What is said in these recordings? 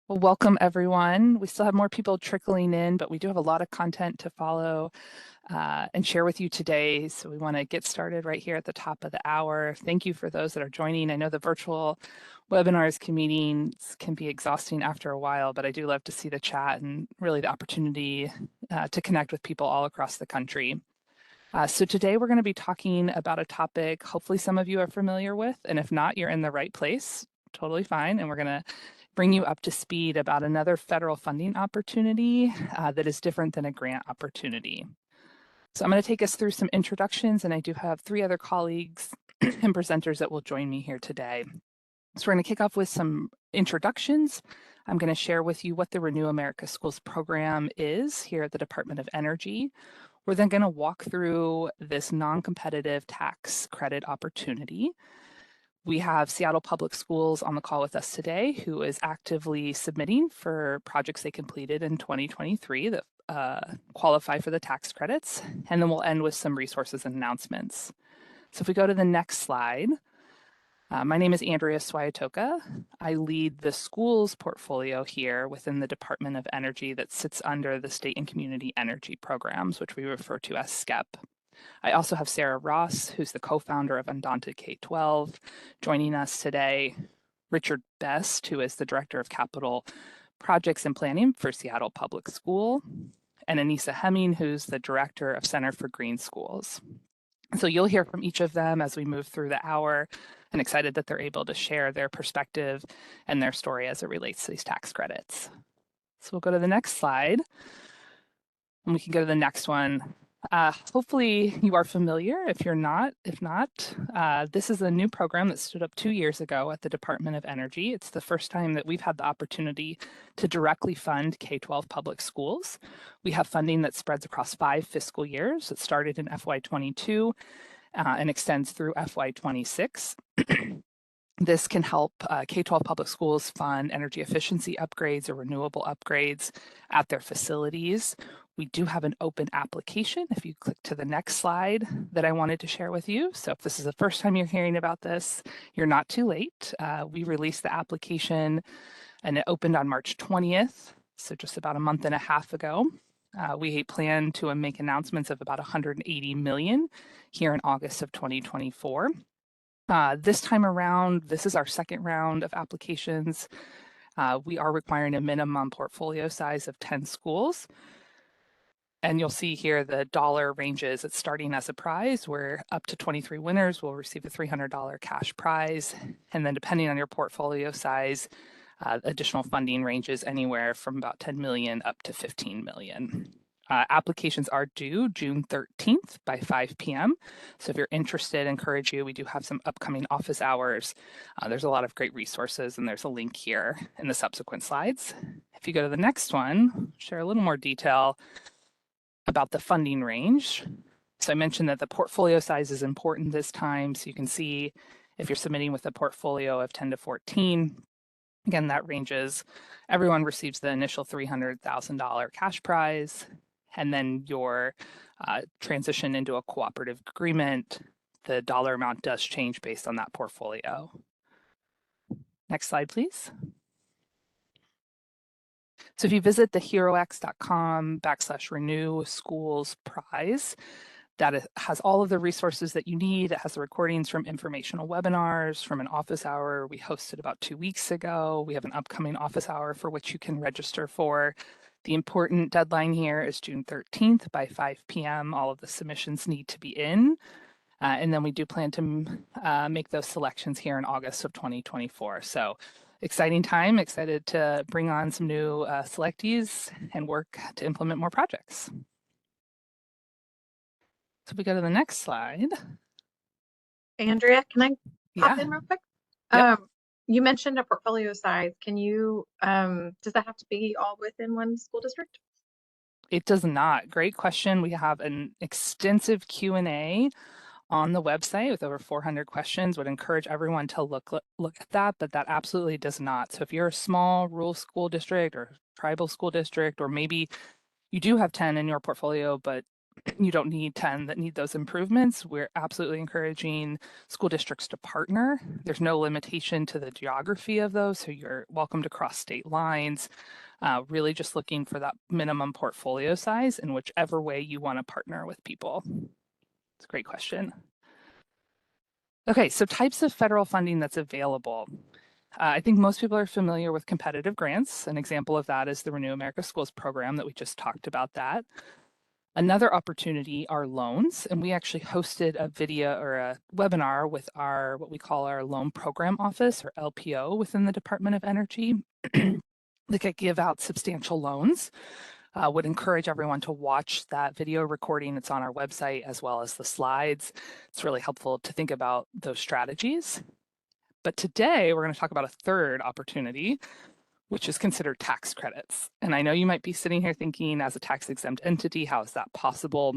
Well, welcome everyone. We still have more people trickling in, but we do have a lot of content to follow and share with you today. So we want to get started right here at the top of the hour. Thank you for those that are joining. I know the virtual webinars meetings can be exhausting after a while, but I do love to see the chat and really the opportunity to connect with people all across the country. So today we're going to be talking about a topic hopefully some of you are familiar with, and if not, you're in the right place. Totally fine. And we're going to bring you up to speed about another federal funding opportunity that is different than a grant opportunity. So I'm going to take us through some introductions, and I do have 3 other colleagues and presenters that will join me here today. So we're going to kick off with some introductions. I'm going to share with you what the Renew America Schools program is here at the Department of Energy. We're then going to walk through this non-competitive tax credit opportunity. We have Seattle Public Schools on the call with us today, who is actively submitting for projects they completed in 2023 that qualify for the tax credits. And then we'll end with some resources and announcements. So if we go to the next slide, my name is Andrea Swayatoka. I lead the schools portfolio here within the Department of Energy that sits under the State and Community Energy Programs, which we refer to as SCEP. I also have Sarah Ross, who's the co-founder of UndauntedK12, joining us today. Richard Best, who is the Director of Capital Projects and Planning for Seattle Public School, and Anissa Hemming, who's the Director of Center for Green Schools. So you'll hear from each of them as we move through the hour, and excited that they're able to share their perspective and their story as it relates to these tax credits. So we'll go to the next slide, and we can go to the next one. Hopefully you are familiar. If not, this is a new program that stood up 2 years ago at the Department of Energy. It's the first time that we've had the opportunity to directly fund K-12 public schools. We have funding that spreads across 5 fiscal years. It started in FY22 and extends through FY26. This can help K-12 public schools fund energy efficiency upgrades or renewable upgrades at their facilities. We do have an open application, if you click to the next slide, that I wanted to share with you. So if this is the first time you're hearing about this, you're not too late. We released the application and it opened on March 20th, so just about a month and a half ago. We plan to make announcements of about 180 million here in August of 2024. This time around, this is our second round of applications. We are requiring a minimum portfolio size of 10 schools. And you'll see here the dollar ranges. It's starting as a prize where up to 23 winners will receive a $300 cash prize. And then depending on your portfolio size, additional funding ranges anywhere from about 10 million up to 15 million. Applications are due June 13th by 5 p.m. So if you're interested, I encourage you. We do have some upcoming office hours. There's a lot of great resources, and there's a link here in the subsequent slides. If you go to the next one, share a little more detail about the funding range. So I mentioned that the portfolio size is important this time. So you can see if you're submitting with a portfolio of 10 to 14, again, that ranges, everyone receives the initial $300,000 cash prize, and then your transition into a cooperative agreement, the dollar amount does change based on that portfolio. Next slide, please. So if you visit the herox.com/renew schools prize, that has all of the resources that you need. It has the recordings from informational webinars, from an office hour we hosted about 2 weeks ago. We have an upcoming office hour for which you can register for. The important deadline here is June 13th by 5 p.m. All of the submissions need to be in. And then we do plan to make those selections here in August of 2024. So exciting time, excited to bring on some new selectees and work to implement more projects. So we go to the next slide. Andrea, can I pop Yeah. in real quick? Yep. You mentioned a portfolio size. Can you, does that have to be all within one school district? It does not. Great question. We have an extensive Q&A on the website with over 400 questions. Would encourage everyone to look at that, but that absolutely does not. So if you're a small rural school district or tribal school district, or maybe you do have 10 in your portfolio, but you don't need 10 that need those improvements. We're absolutely encouraging school districts to partner. There's no limitation to the geography of those, so you're welcome to cross state lines. Really just looking for that minimum portfolio size in whichever way you want to partner with people. It's a great question. Okay, so types of federal funding that's available. I think most people are familiar with competitive grants. An example of that is the Renew America Schools program that we just talked about that. Another opportunity are loans, and we actually hosted a video or a webinar with our what we call our Loan Program Office, or LPO, within the Department of Energy that could give out substantial loans. Would encourage everyone to watch that video recording. It's on our website as well as the slides. It's really helpful to think about those strategies. But today we're going to talk about a third opportunity, which is considered tax credits. And I know you might be sitting here thinking, as a tax-exempt entity, how is that possible?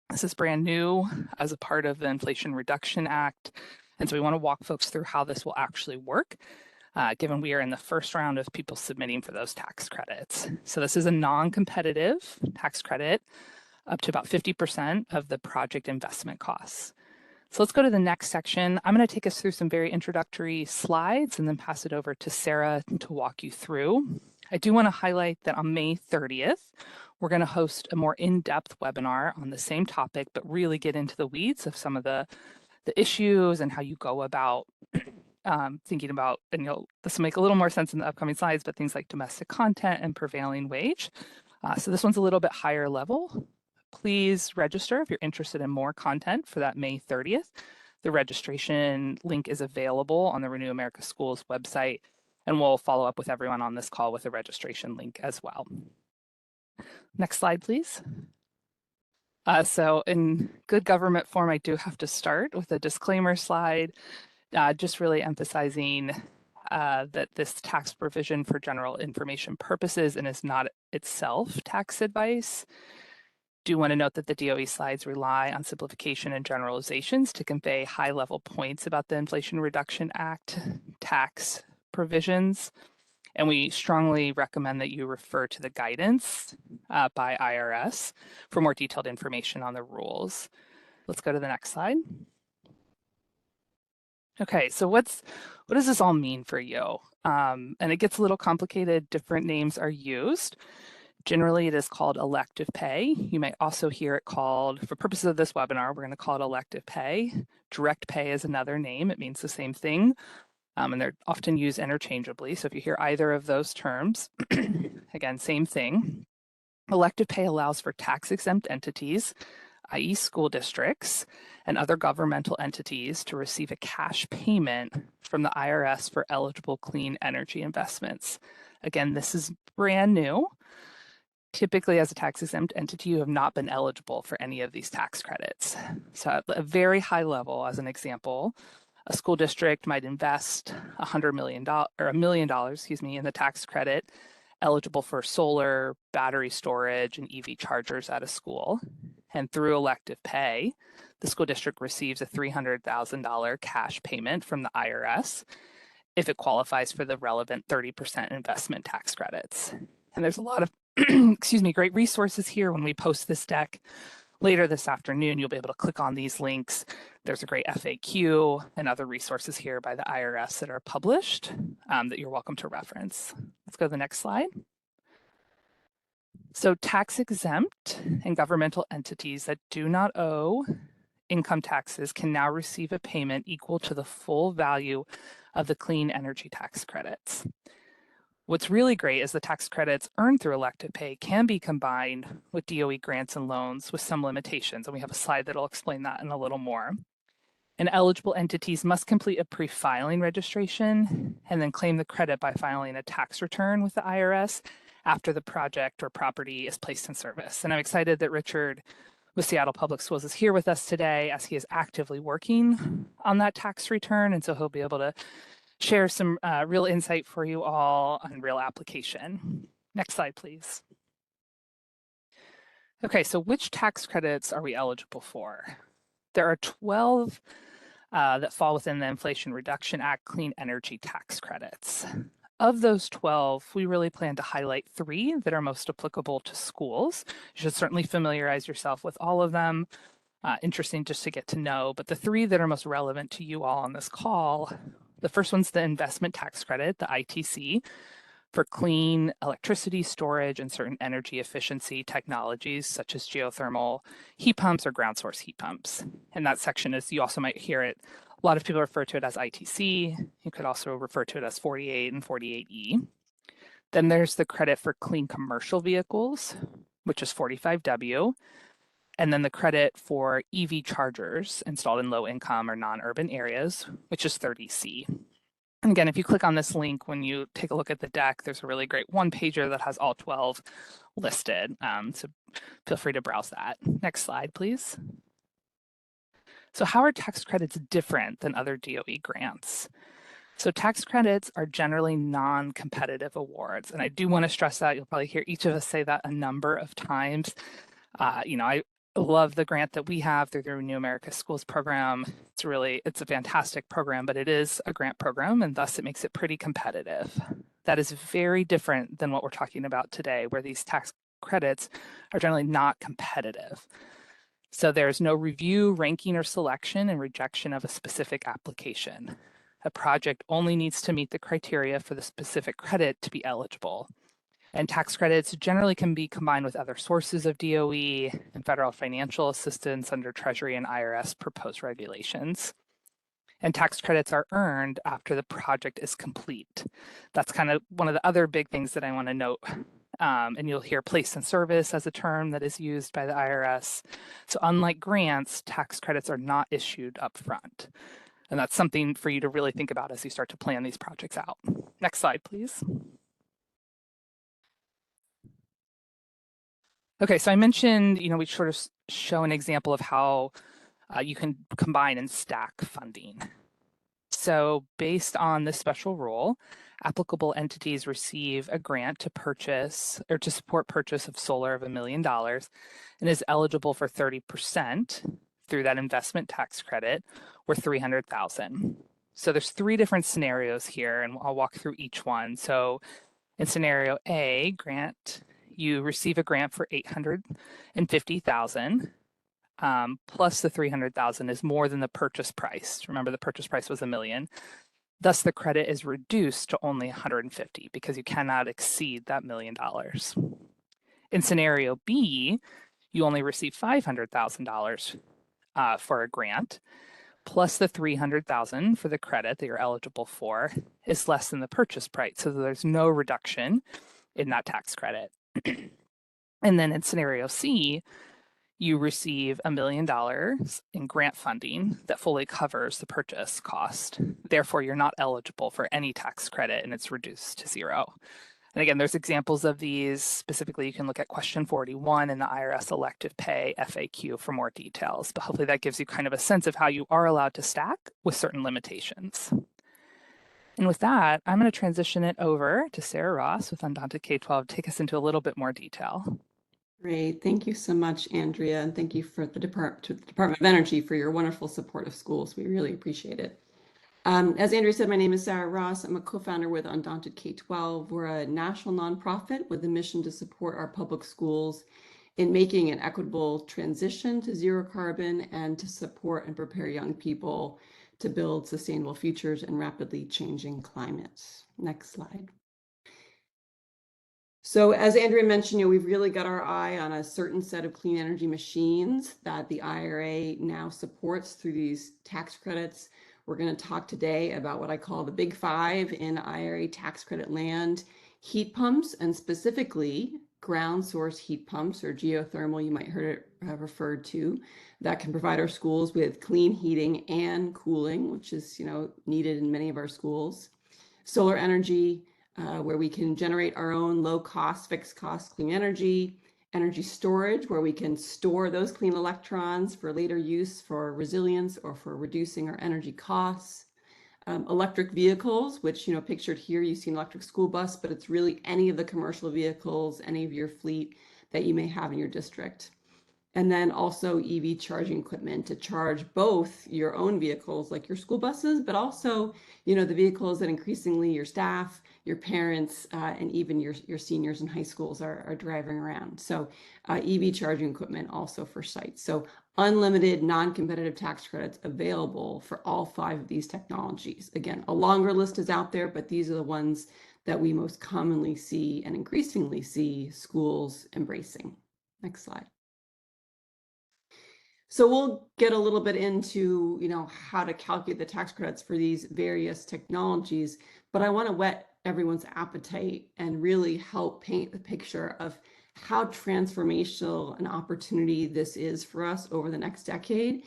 This is brand new as a part of the Inflation Reduction Act. And so we want to walk folks through how this will actually work, given we are in the first round of people submitting for those tax credits. So this is a non-competitive tax credit up to about 50% of the project investment costs. So let's go to the next section. I'm going to take us through some very introductory slides and then pass it over to Sarah to walk you through. I do want to highlight that on May 30th, we're going to host a more in-depth webinar on the same topic, but really get into the weeds of some of the issues and how you go about thinking about, and this will make a little more sense in the upcoming slides, but things like domestic content and prevailing wage. So this one's a little bit higher level. Please register if you're interested in more content for that May 30th. The registration link is available on the Renew America Schools website, and we'll follow up with everyone on this call with a registration link as well. Next slide, please. So in good government form, I do have to start with a disclaimer slide, just really emphasizing that this tax provision for general information purposes and is not itself tax advice. Do want to note that the DOE slides rely on simplification and generalizations to convey high-level points about the Inflation Reduction Act tax provisions, and we strongly recommend that you refer to the guidance by IRS for more detailed information on the rules. Let's go to the next slide. Okay, so what does this all mean for you? And it gets a little complicated. Different names are used. Generally, it is called elective pay. You may also hear it called, for purposes of this webinar, we're going to call it elective pay. Direct pay is another name. It means the same thing, and they're often used interchangeably. So if you hear either of those terms, again, same thing. Elective pay allows for tax-exempt entities, i.e. school districts, and other governmental entities to receive a cash payment from the IRS for eligible clean energy investments. Again, this is brand new. Typically, as a tax-exempt entity, you have not been eligible for any of these tax credits. So at a very high level, as an example, a school district might invest $100 million or $1 million, in the tax credit, eligible for solar, battery storage, and EV chargers at a school. And through elective pay, the school district receives a $300,000 cash payment from the IRS if it qualifies for the relevant 30% investment tax credits. And there's a lot of great resources here. When we post this deck later this afternoon, you'll be able to click on these links. There's a great FAQ and other resources here by the IRS that are published that you're welcome to reference. Let's go to the next slide. So tax exempt and governmental entities that do not owe income taxes can now receive a payment equal to the full value of the clean energy tax credits. What's really great is the tax credits earned through elective pay can be combined with DOE grants and loans with some limitations, and we have a slide that'll explain that in a little more. And eligible entities must complete a pre-filing registration and then claim the credit by filing a tax return with the IRS after the project or property is placed in service. And I'm excited that Richard with Seattle Public Schools is here with us today, as he is actively working on that tax return, and so he'll be able to share some real insight for you all on real application. Next slide, please. Okay, so which tax credits are we eligible for? There are 12 that fall within the Inflation Reduction Act clean energy tax credits. Of those 12, we really plan to highlight 3 that are most applicable to schools. You should certainly familiarize yourself with all of them. Interesting just to get to know, but the 3 that are most relevant to you all on this call, the first one's the investment tax credit, the ITC, for clean electricity storage and certain energy efficiency technologies such as geothermal heat pumps or ground source heat pumps. And that section is, you also might hear it, a lot of people refer to it as ITC. You could also refer to it as 48 and 48E. Then there's the credit for clean commercial vehicles, which is 45W. And then the credit for EV chargers installed in low income or non-urban areas, which is 30C. And again, if you click on this link, when you take a look at the deck, there's a really great one-pager that has all 12 listed. So feel free to browse that. Next slide, please. So how are tax credits different than other DOE grants? So tax credits are generally non-competitive awards. And I do want to stress that. You'll probably hear each of us say that a number of times. I love the grant that we have through the New America Schools program. It's a fantastic program, but it is a grant program, and thus it makes it pretty competitive. That is very different than what we're talking about today, where these tax credits are generally not competitive. So there's no review, ranking, or selection and rejection of a specific application. A project only needs to meet the criteria for the specific credit to be eligible. And tax credits generally can be combined with other sources of DOE and federal financial assistance under Treasury and IRS proposed regulations. And tax credits are earned after the project is complete. That's kind of one of the other big things that I want to note. And you'll hear place in service as a term that is used by the IRS. So unlike grants, tax credits are not issued upfront. And that's something for you to really think about as you start to plan these projects out. Next slide, please. Okay, so I mentioned, we sort of show an example of how you can combine and stack funding. So based on this special rule, applicable entities receive a grant to purchase or to support purchase of solar of $1 million and is eligible for 30% through that investment tax credit or $300,000. So there's 3 different scenarios here, and I'll walk through each one. So in scenario A, you receive a grant for $850,000. Plus the $300,000 is more than the purchase price. Remember, the purchase price was $1 million. Thus, the credit is reduced to only $150,000 because you cannot exceed that $1 million. In scenario B, you only receive $500,000 for a grant, plus the $300,000 for the credit that you're eligible for is less than the purchase price. So there's no reduction in that tax credit. And then in scenario C, you receive $1 million in grant funding that fully covers the purchase cost. Therefore, you're not eligible for any tax credit and it's reduced to 0. And again, there's examples of these. Specifically, you can look at question 41 in the IRS elective pay FAQ for more details. But hopefully that gives you kind of a sense of how you are allowed to stack with certain limitations. And with that, I'm going to transition it over to Sarah Ross with UndauntedK12 to take us into a little bit more detail. Great. Thank you so much, Andrea. And thank you for the Department of Energy for your wonderful support of schools. We really appreciate it. As Andrea said, my name is Sarah Ross. I'm a co-founder with UndauntedK12. We're a national nonprofit with a mission to support our public schools in making an equitable transition to 0 carbon and to support and prepare young people to build sustainable futures in rapidly changing climates. Next slide. So as Andrea mentioned, we've really got our eye on a certain set of clean energy machines that the IRA now supports through these tax credits. We're going to talk today about what I call the big 5 in IRA tax credit land: heat pumps, and specifically ground source heat pumps, or geothermal, you might heard it referred to, that can provide our schools with clean heating and cooling, which is needed in many of our schools. Solar energy, where we can generate our own low-cost, fixed-cost clean energy. Energy storage, where we can store those clean electrons for later use for resilience or for reducing our energy costs. Electric vehicles, which, pictured here, you see an electric school bus, but it's really any of the commercial vehicles, any of your fleet that you may have in your district. And then also EV charging equipment to charge both your own vehicles like your school buses, but also, the vehicles that increasingly your staff, your parents, and even your seniors in high schools are driving around. So EV charging equipment also for sites. So unlimited non-competitive tax credits available for all 5 of these technologies. Again, a longer list is out there, but these are the ones that we most commonly see and increasingly see schools embracing. Next slide. So we'll get a little bit into, how to calculate the tax credits for these various technologies, but I want to whet everyone's appetite and really help paint the picture of how transformational an opportunity this is for us over the next decade,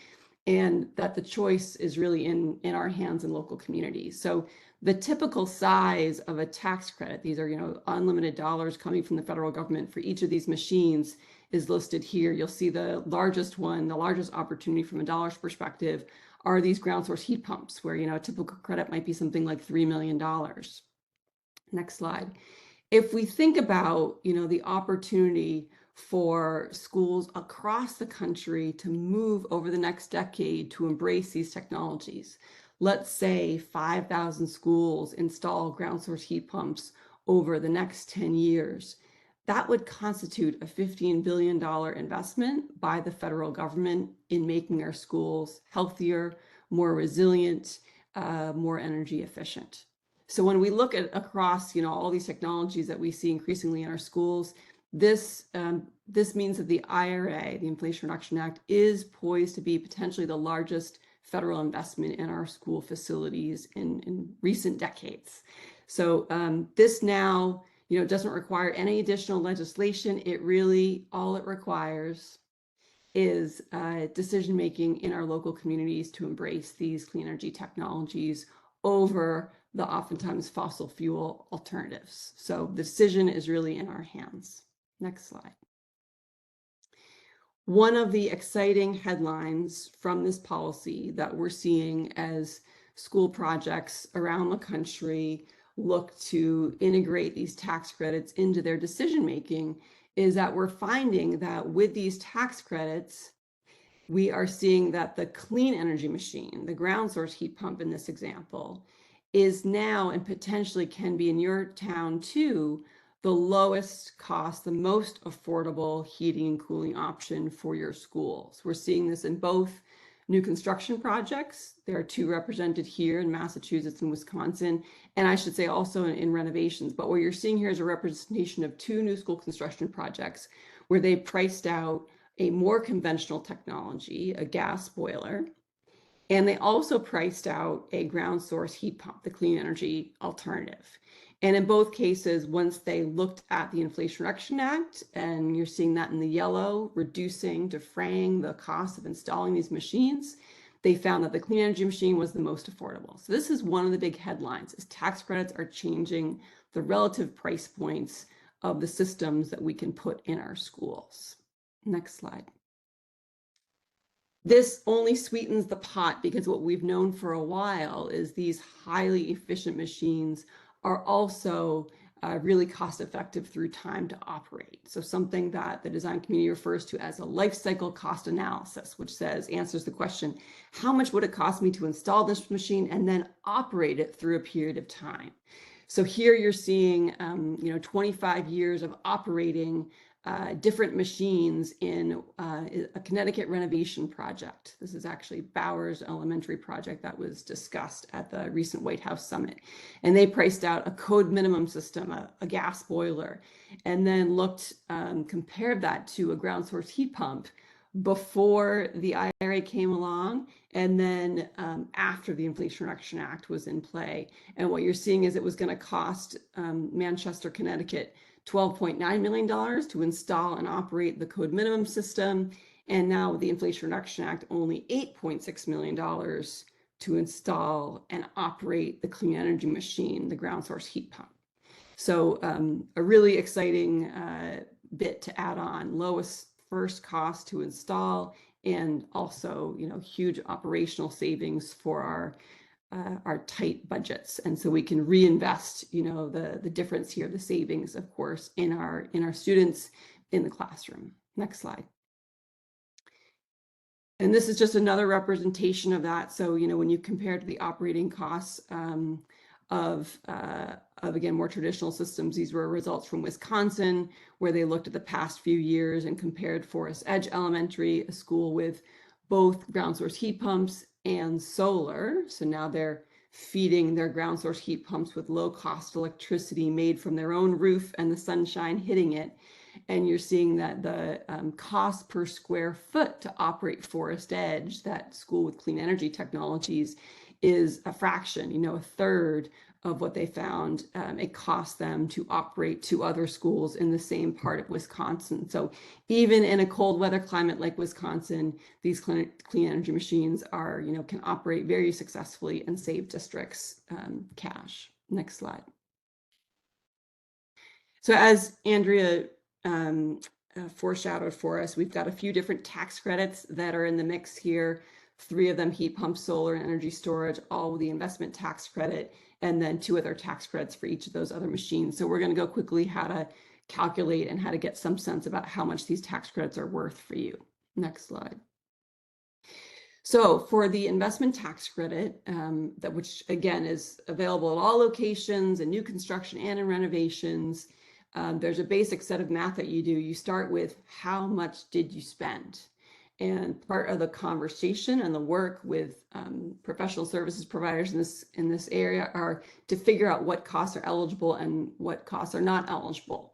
and that the choice is really in our hands in local communities. So the typical size of a tax credit, these are, unlimited dollars coming from the federal government for each of these machines, is listed here. You'll see the largest one, the largest opportunity from a dollars perspective are these ground source heat pumps, where, a typical credit might be something like $3 million. Next slide. If we think about, the opportunity for schools across the country to move over the next decade to embrace these technologies, let's say 5,000 schools install ground source heat pumps over the next 10 years. That would constitute a $15 billion investment by the federal government in making our schools healthier, more resilient, more energy efficient. So when we look at across, all these technologies that we see increasingly in our schools, this means that the IRA, the Inflation Reduction Act, is poised to be potentially the largest federal investment in our school facilities in recent decades. So this now, doesn't require any additional legislation. All it requires is decision-making in our local communities to embrace these clean energy technologies over the oftentimes fossil fuel alternatives. So the decision is really in our hands. Next slide. One of the exciting headlines from this policy that we're seeing as school projects around the country look to integrate these tax credits into their decision-making is that we're finding that with these tax credits, we are seeing that the clean energy machine, the ground source heat pump in this example, is now and potentially can be in your town too, the lowest cost, the most affordable heating and cooling option for your schools. We're seeing this in both new construction projects. There are 2 represented here in Massachusetts and Wisconsin, and I should say also in renovations. But what you're seeing here is a representation of 2 new school construction projects where they priced out a more conventional technology, a gas boiler, and they also priced out a ground source heat pump, the clean energy alternative. And in both cases, once they looked at the Inflation Reduction Act, and you're seeing that in the yellow, defraying the cost of installing these machines, they found that the clean energy machine was the most affordable. So this is one of the big headlines, is tax credits are changing the relative price points of the systems that we can put in our schools. Next slide. This only sweetens the pot because what we've known for a while is these highly efficient machines are also really cost effective through time to operate. So something that the design community refers to as a life cycle cost analysis, which answers the question, how much would it cost me to install this machine and then operate it through a period of time? So here you're seeing 25 years of operating different machines in a Connecticut renovation project. This is actually Bowers Elementary project that was discussed at the recent White House summit. And they priced out a code minimum system, a gas boiler, and then compared that to a ground source heat pump before the IRA came along, and then after the Inflation Reduction Act was in play. And what you're seeing is it was going to cost Manchester, Connecticut, $12.9 million to install and operate the code minimum system. And now with the Inflation Reduction Act, only $8.6 million to install and operate the clean energy machine, the ground source heat pump. So a really exciting bit to add on, lowest first cost to install, and also, huge operational savings for our tight budgets. And so we can reinvest, the difference here, the savings, of course, in our students in the classroom. Next slide. And this is just another representation of that. So, you know, when you compare to the operating costs of again, more traditional systems, these were results from Wisconsin, where they looked at the past few years and compared Forest Edge Elementary, a school with both ground source heat pumps and solar. So now they're feeding their ground source heat pumps with low cost electricity made from their own roof and the sunshine hitting it. And you're seeing that the cost per square foot to operate Forest Edge, that school with clean energy technologies, is a fraction, you know, a third of what they found it cost them to operate two other schools in the same part of Wisconsin. So even in a cold weather climate like Wisconsin, these clean energy machines are, you know, can operate very successfully and save districts cash. Next slide. So as Andrea foreshadowed for us, we've got a few different tax credits that are in the mix here. 3 of them heat pump, solar, and energy storage, all with the investment tax credit, and then 2 other tax credits for each of those other machines. So we're going to go quickly how to calculate and how to get some sense about how much these tax credits are worth for you. Next slide. So for the investment tax credit, that which again is available at all locations in new construction and in renovations, there's a basic set of math that you do. You start with how much did you spend? And part of the conversation and the work with professional services providers in this area are to figure out what costs are eligible and what costs are not eligible.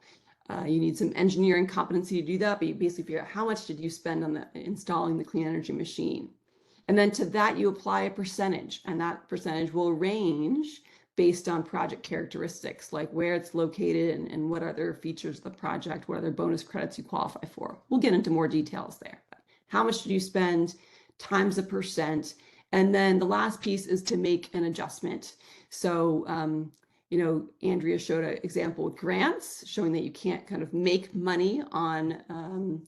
You need some engineering competency to do that, but you basically figure out how much did you spend on installing the clean energy machine. And then to that, you apply a percentage, and that percentage will range based on project characteristics, like where it's located and what other features of the project, what other bonus credits you qualify for. We'll get into more details there. But how much did you spend times the percent? And then the last piece is to make an adjustment. So, you know, Andrea showed an example with grants, showing that you can't kind of make money on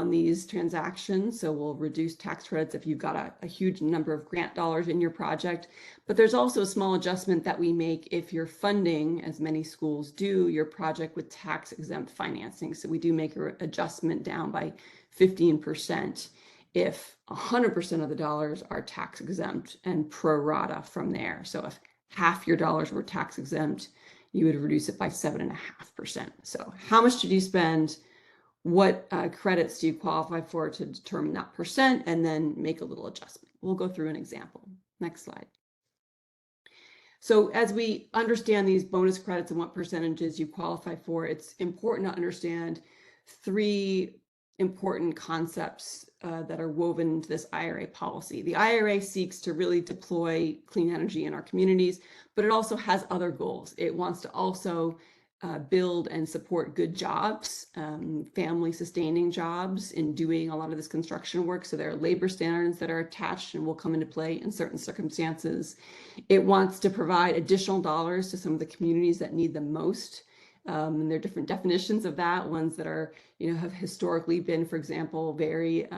these transactions. So we'll reduce tax credits if you've got a huge number of grant dollars in your project. But there's also a small adjustment that we make if you're funding, as many schools do, your project with tax-exempt financing. So we do make an adjustment down by 15% if 100% of the dollars are tax-exempt and pro rata from there. So if half your dollars were tax-exempt, you would reduce it by 7.5%. So how much did you spend? What credits do you qualify for to determine that percent, and then make a little adjustment. We'll go through an example. Next slide. So as we understand these bonus credits and what percentages you qualify for, it's important to understand 3 important concepts that are woven into this IRA policy. The IRA seeks to really deploy clean energy in our communities, but it also has other goals. It wants to also build and support good jobs, family sustaining jobs in doing a lot of this construction work. So there are labor standards that are attached and will come into play in certain circumstances. It wants to provide additional dollars to some of the communities that need them most. And there are different definitions of that, ones that are, you know, have historically been, for example, very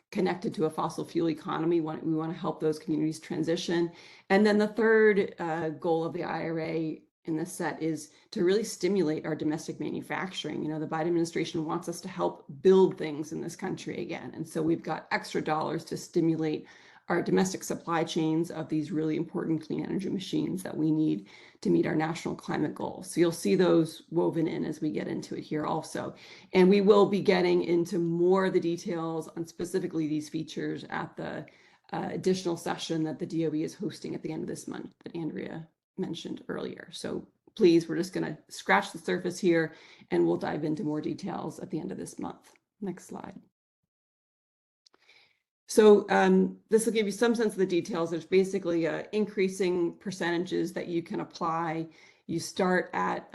connected to a fossil fuel economy. We want to help those communities transition. And then the third goal of the IRA in this set is to really stimulate our domestic manufacturing. You know, the Biden administration wants us to help build things in this country again. And so we've got extra dollars to stimulate our domestic supply chains of these really important clean energy machines that we need to meet our national climate goals. So you'll see those woven in as we get into it here also. And we will be getting into more of the details on specifically these features at the additional session that the DOE is hosting at the end of this month that Andrea mentioned earlier. So please, we're just going to scratch the surface here and we'll dive into more details at the end of this month. Next slide. So this will give you some sense of the details. There's basically increasing percentages that you can apply. You start at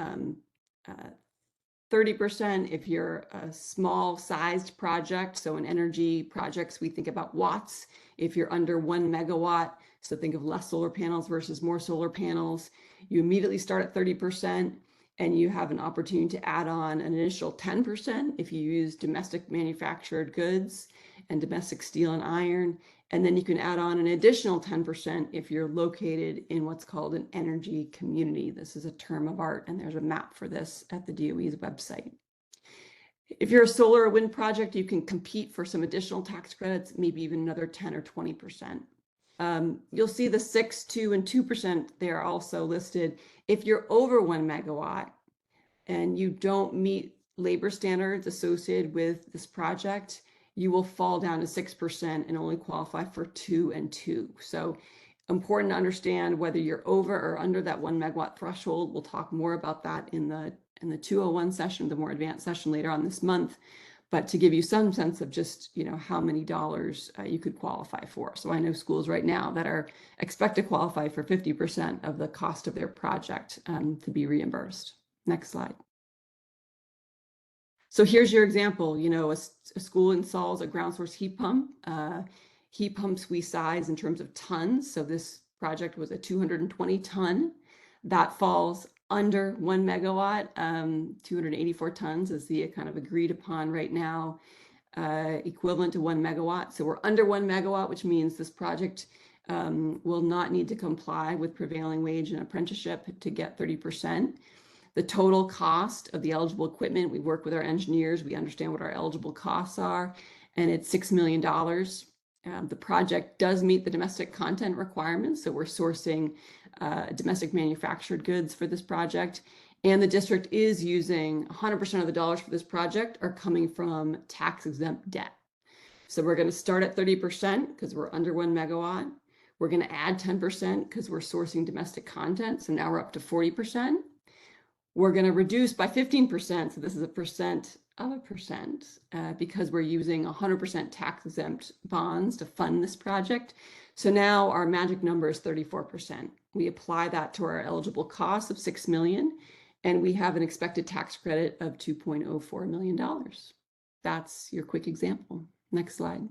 30% if you're a small sized project. So in energy projects, we think about watts. If you're under 1 megawatt, so think of less solar panels versus more solar panels, you immediately start at 30%, and you have an opportunity to add on an initial 10% if you use domestic manufactured goods and domestic steel and iron. And then you can add on an additional 10% if you're located in what's called an energy community. This is a term of art, and there's a map for this at the DOE's website. If you're a solar or wind project, you can compete for some additional tax credits, maybe even another 10 or 20%. You'll see the 6, 2, and 2% there also listed. If you're over 1 megawatt and you don't meet labor standards associated with this project, you will fall down to 6% and only qualify for 2 and 2. So important to understand whether you're over or under that 1 megawatt threshold. We'll talk more about that in the 201 session, the more advanced session later on this month, but to give you some sense of just, how many dollars you could qualify for. So I know schools right now that are expect to qualify for 50% of the cost of their project to be reimbursed. Next slide. So here's your example. A school installs a ground source heat pump. Heat pumps we size in terms of tons. So this project was a 220 ton. That falls under 1 megawatt. 284 tons is the kind of agreed upon right now, equivalent to 1 megawatt. So we're under 1 megawatt, which means this project will not need to comply with prevailing wage and apprenticeship to get 30%. The total cost of the eligible equipment, we work with our engineers, we understand what our eligible costs are, and it's $6 million. The project does meet the domestic content requirements, so we're sourcing domestic manufactured goods for this project, and the district is using 100% of the dollars for this project are coming from tax-exempt debt. So we're going to start at 30% because we're under 1 megawatt. We're going to add 10% because we're sourcing domestic content, so now we're up to 40%. We're going to reduce by 15%, so this is a percent of a percent, because we're using 100% tax-exempt bonds to fund this project. So now our magic number is 34%. We apply that to our eligible cost of $6 million, and we have an expected tax credit of $2.04 million. That's your quick example. Next slide.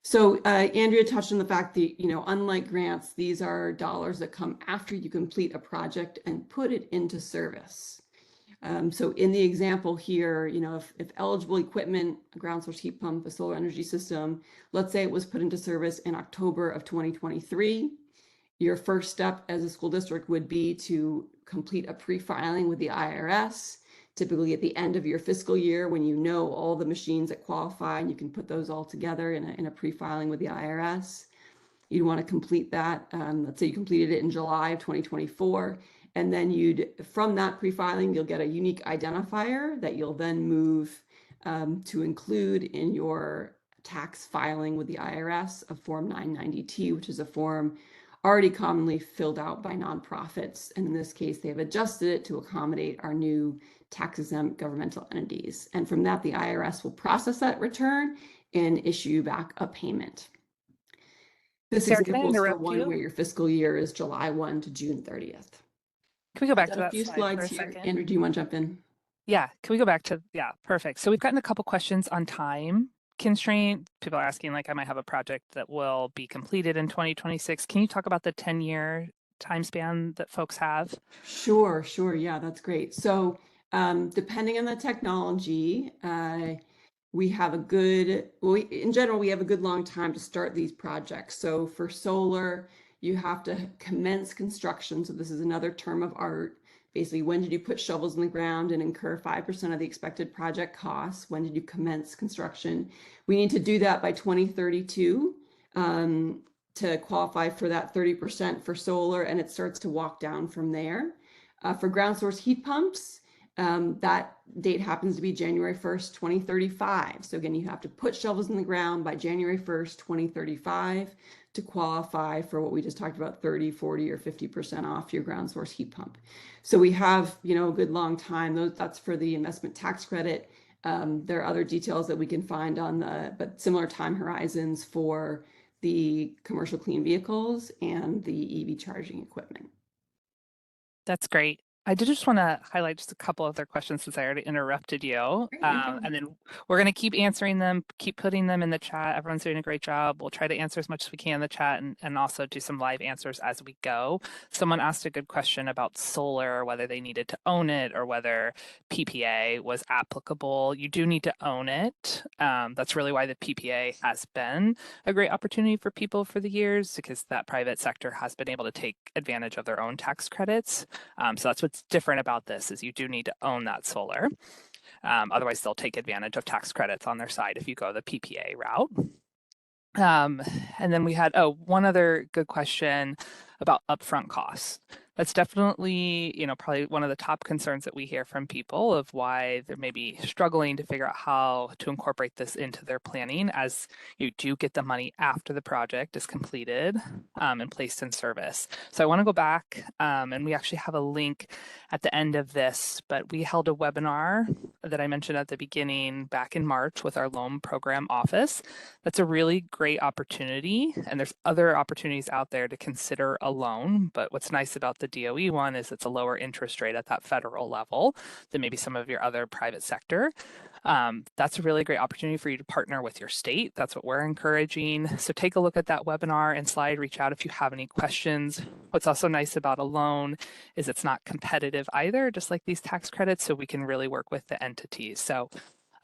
So Andrea touched on the fact that, unlike grants, these are dollars that come after you complete a project and put it into service. So in the example here, if eligible equipment, a ground source heat pump, a solar energy system, let's say it was put into service in October of 2023, your first step as a school district would be to complete a pre-filing with the IRS, typically at the end of your fiscal year when you know all the machines that qualify and you can put those all together in a pre-filing with the IRS. You'd want to complete that. Let's say you completed it in July of 2024. And then from that pre-filing, you'll get a unique identifier that you'll then move to include in your tax filing with the IRS, a Form 990T, which is a form already commonly filled out by nonprofits. And in this case, they've adjusted it to accommodate our new tax-exempt governmental entities. And from that, the IRS will process that return and issue back a payment. This Sarah, example is for interrupt one you? where your fiscal year is July 1 to June 30th. Can we go back to A that few slide slides for a here. second? Andrew, do you want to jump in? Yeah, can we go back to, yeah, perfect. So we've gotten a couple questions on time constraint. People are asking, like, I might have a project that will be completed in 2026. Can you talk about the 10-year time span that folks have? Sure. Yeah, that's great. So depending on the technology, we have a good, in general, we have a good long time to start these projects. So for solar, you have to commence construction. So this is another term of art. Basically, when did you put shovels in the ground and incur 5% of the expected project costs? When did you commence construction? We need to do that by 2032 to qualify for that 30% for solar, and it starts to walk down from there. For ground source heat pumps, that date happens to be January 1st, 2035. So again, you have to put shovels in the ground by January 1st, 2035 to qualify for what we just talked about, 30, 40, or 50% off your ground source heat pump. So we have, a good long time. That's for the investment tax credit. There are other details that we can find but similar time horizons for the commercial clean vehicles and the EV charging equipment. That's great. I did just want to highlight just a couple other questions since I already interrupted you. And then we're going to keep answering them, keep putting them in the chat. Everyone's doing a great job. We'll try to answer as much as we can in the chat and also do some live answers as we go. Someone asked a good question about solar, whether they needed to own it or whether PPA was applicable. You do need to own it. That's really why the PPA has been a great opportunity for people for the years, because that private sector has been able to take advantage of their own tax credits. So that's what's what's different about this is you do need to own that solar. Otherwise, they'll take advantage of tax credits on their side if you go the PPA route. And then we had, one other good question about upfront costs. That's definitely, probably one of the top concerns that we hear from people of why they're maybe struggling to figure out how to incorporate this into their planning, as you do get the money after the project is completed and placed in service. So I want to go back, and we actually have a link at the end of this, but we held a webinar that I mentioned at the beginning back in March with our loan program office. That's a really great opportunity, and there's other opportunities out there to consider a loan, but what's nice about the DOE one is it's a lower interest rate at that federal level than maybe some of your other private sector. That's a really great opportunity for you to partner with your state. That's what we're encouraging. So take a look at that webinar and slide, reach out if you have any questions. What's also nice about a loan is it's not competitive either, just like these tax credits, so we can really work with the entities. So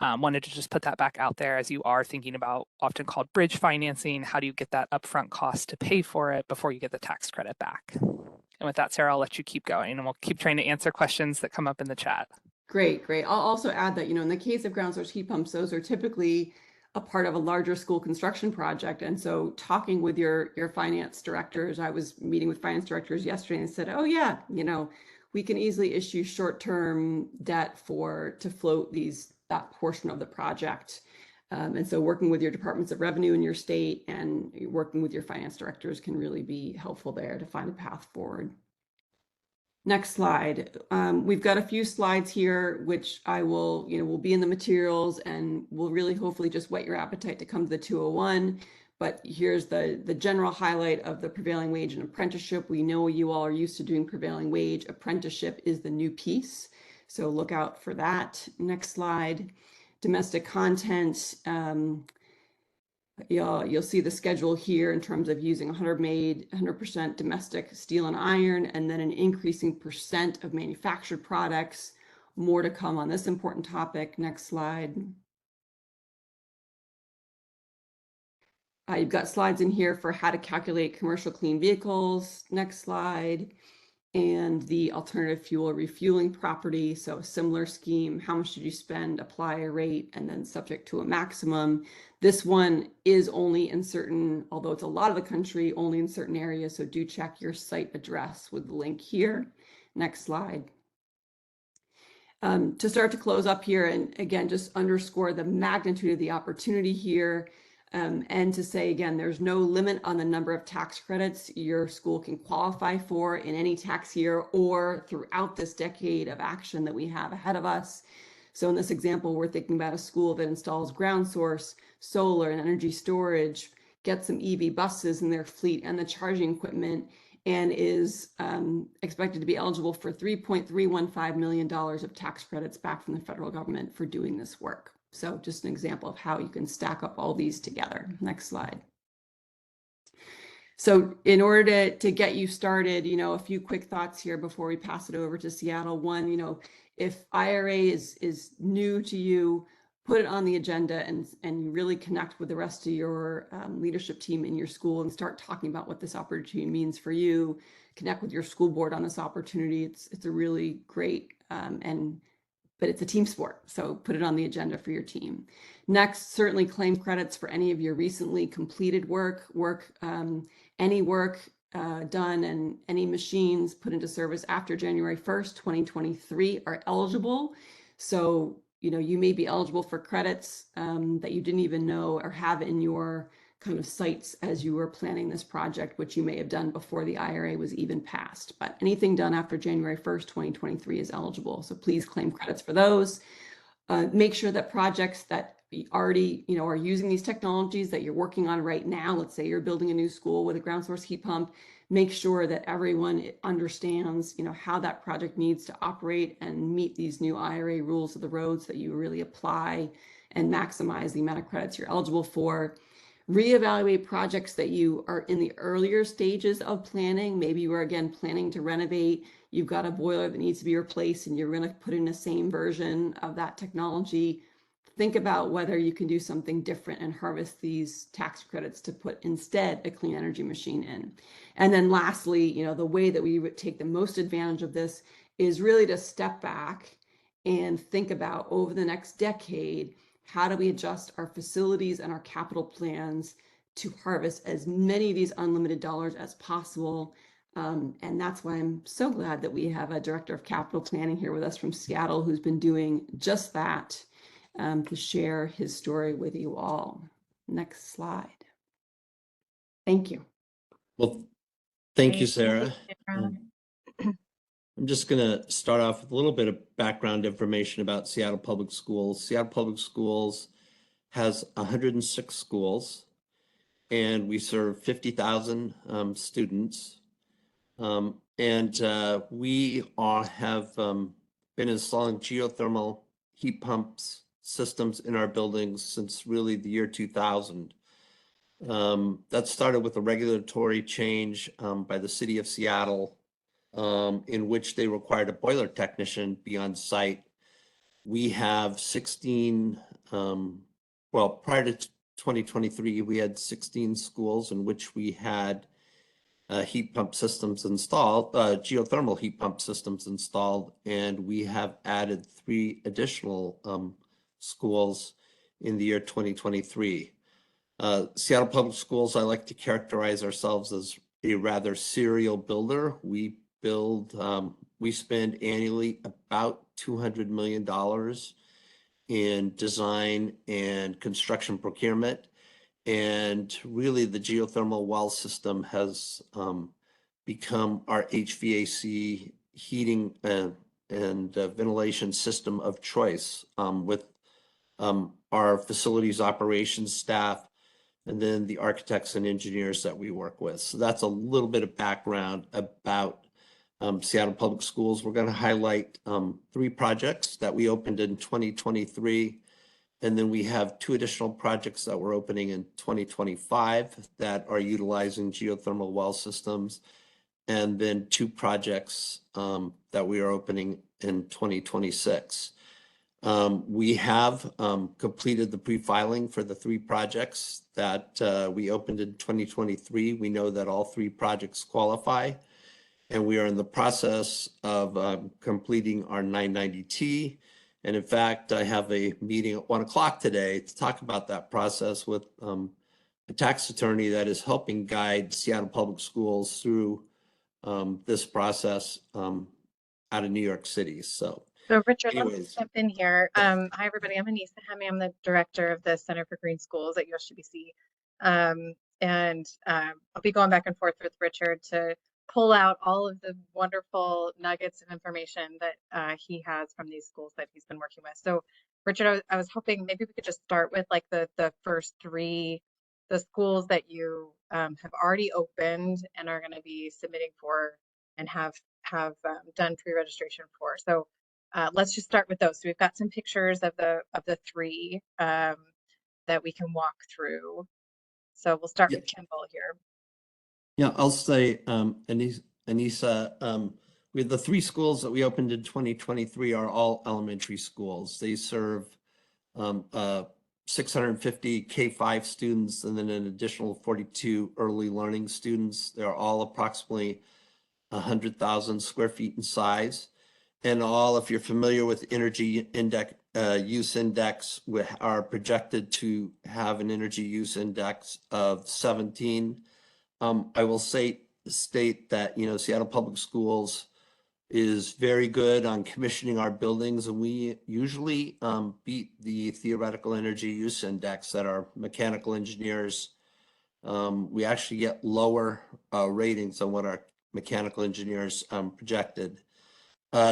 wanted to just put that back out there as you are thinking about often called bridge financing. How do you get that upfront cost to pay for it before you get the tax credit back? And with that, Sarah, I'll let you keep going, and we'll keep trying to answer questions that come up in the chat. Great. I'll also add that, in the case of ground source heat pumps, those are typically a part of a larger school construction project. And so talking with your finance directors, I was meeting with finance directors yesterday and said, oh yeah, we can easily issue short-term debt to float that portion of the project. And so working with your departments of revenue in your state and working with your finance directors can really be helpful there to find a path forward. Next slide. We've got a few slides here, which will be in the materials, and will really hopefully just whet your appetite to come to the 201. But here's the general highlight of the prevailing wage and apprenticeship. We know you all are used to doing prevailing wage. Apprenticeship is the new piece, so look out for that. Next slide. Domestic content. You'll see the schedule here in terms of using 100% domestic steel and iron, and then an increasing percent of manufactured products. More to come on this important topic. Next slide. You've got slides in here for how to calculate commercial clean vehicles. Next slide. And the alternative fuel refueling property. So a similar scheme. How much did you spend? Apply a rate, and then subject to a maximum. This one is only in certain, although it's a lot of the country, only in certain areas. So do check your site address with the link here. Next slide. To start to close up here, and again, just underscore the magnitude of the opportunity here. And to say, again, there's no limit on the number of tax credits your school can qualify for in any tax year or throughout this decade of action that we have ahead of us. So in this example, we're thinking about a school that installs ground source, solar, and energy storage, gets some EV buses in their fleet and the charging equipment, and is expected to be eligible for $3.315 million of tax credits back from the federal government for doing this work. So just an example of how you can stack up all these together. Next slide. So in order to get you started, a few quick thoughts here before we pass it over to Seattle. One, if IRA is new to you, put it on the agenda and really connect with the rest of your leadership team in your school and start talking about what this opportunity means for you. Connect with your school board on this opportunity. It's a really great but it's a team sport, so put it on the agenda for your team. Next, certainly claim credits for any of your recently completed any work done and any machines put into service after January 1st, 2023 are eligible. So, you may be eligible for credits that you didn't even know or have in your kind of sites as you were planning this project, which you may have done before the IRA was even passed. But anything done after January 1st, 2023 is eligible. So please claim credits for those. Make sure that projects that already, are using these technologies that you're working on right now, let's say you're building a new school with a ground source heat pump, make sure that everyone understands, how that project needs to operate and meet these new IRA rules of the road so that you really apply and maximize the amount of credits you're eligible for. Reevaluate projects that you are in the earlier stages of planning. Maybe you are, again, planning to renovate. You've got a boiler that needs to be replaced and you're going to put in the same version of that technology. Think about whether you can do something different and harvest these tax credits to put instead a clean energy machine in. And then lastly, the way that we would take the most advantage of this is really to step back and think about over the next decade, how do we adjust our facilities and our capital plans to harvest as many of these unlimited dollars as possible. And that's why I'm so glad that we have a director of capital planning here with us from Seattle who's been doing just that, to share his story with you all. Next slide. Thank you. Well, thank you, Great. Sarah. Sarah. I'm just going to start off with a little bit of background information about Seattle Public Schools. Seattle Public Schools has 106 schools, and we serve 50,000 students. We have been installing geothermal heat pumps systems in our buildings since really the year 2000. That started with a regulatory change by the city of Seattle, in which they required a boiler technician be on site. We have 16, well, prior to 2023, we had 16 schools in which we had heat pump systems installed, geothermal heat pump systems installed, and we have added 3 additional schools in the year 2023. Seattle Public Schools, I like to characterize ourselves as a rather serial builder. We spend annually about $200 million in design and construction procurement. And really the geothermal well system has become our HVAC heating and ventilation system of choice, with our facilities operations staff and then the architects and engineers that we work with. So that's a little bit of background about Seattle Public Schools. We're going to highlight 3 projects that we opened in 2023. And then we have 2 additional projects that we're opening in 2025 that are utilizing geothermal well systems. And then 2 projects that we are opening in 2026. We have completed the pre-filing for the 3 projects that we opened in 2023. We know that all 3 projects qualify, and we are in the process of completing our 990T. And in fact, I have a meeting at 1 o'clock today to talk about that process with a tax attorney that is helping guide Seattle Public Schools through this process out of New York City. So Richard, let me anyways. jump in here. Hi, everybody. I'm Anissa Hemme. I'm the director of the Center for Green Schools at USGBC. I'll be going back and forth with Richard to pull out all of the wonderful nuggets of information that he has from these schools that he's been working with. So, Richard, I was hoping maybe we could just start with like the first 3, the schools that you have already opened and are going to be submitting for and have done pre-registration for. So let's just start with those. So we've got some pictures of the 3 that we can walk through. So we'll start with Kimball here. Yeah, I'll say, Anissa, with the 3 schools that we opened in 2023 are all elementary schools. They serve 650 K-5 students and then an additional 42 early learning students. They're all approximately 100,000 square feet in size. And all, if you're familiar with energy index, use index, we are projected to have an energy use index of 17. I will state that, Seattle Public Schools is very good on commissioning our buildings, and we usually beat the theoretical energy use index that our mechanical engineers, we actually get lower ratings than what our mechanical engineers projected.